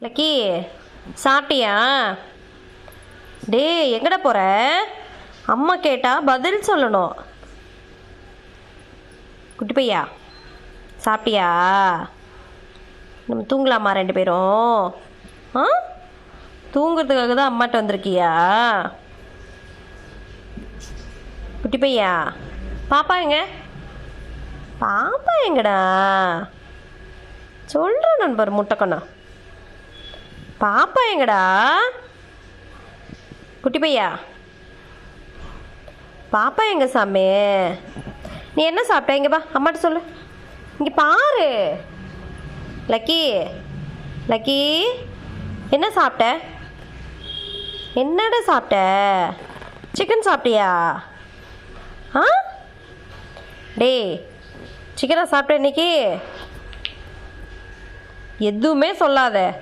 Lucky சாப்பிட்டியா? டே எங்கடா போகிற? அம்மா கேட்டால் பதில் சொல்லணும். குட்டி பையா சாப்பிட்டியா? நம்ம தூங்கலாமா ரெண்டு பேரும்? ஆ தூங்குறதுக்காக தான் அம்மாட்ட வந்திருக்கியா? குட்டி பையா பாப்பா எங்க? பாப்பா எங்கடா? சொல்கிறேன் நண்பர் முட்டைக்கண்ணா. பாப்பா எங்கடா? குட்டி பையா பாப்பா எங்க சாமி? நீ என்ன சாப்பிட்ட? இங்கே பா அம்மாட்ட சொல்லு. இங்கே பாரு லக்கி. லக்கி என்ன சாப்பிட்ட? என்னடா சாப்பிட்ட? சிக்கன் சாப்பிட்டியா? ஆ டேய் சிக்கனை சாப்பிட்ட இன்னைக்கு? எதுவுமே சொல்லாத.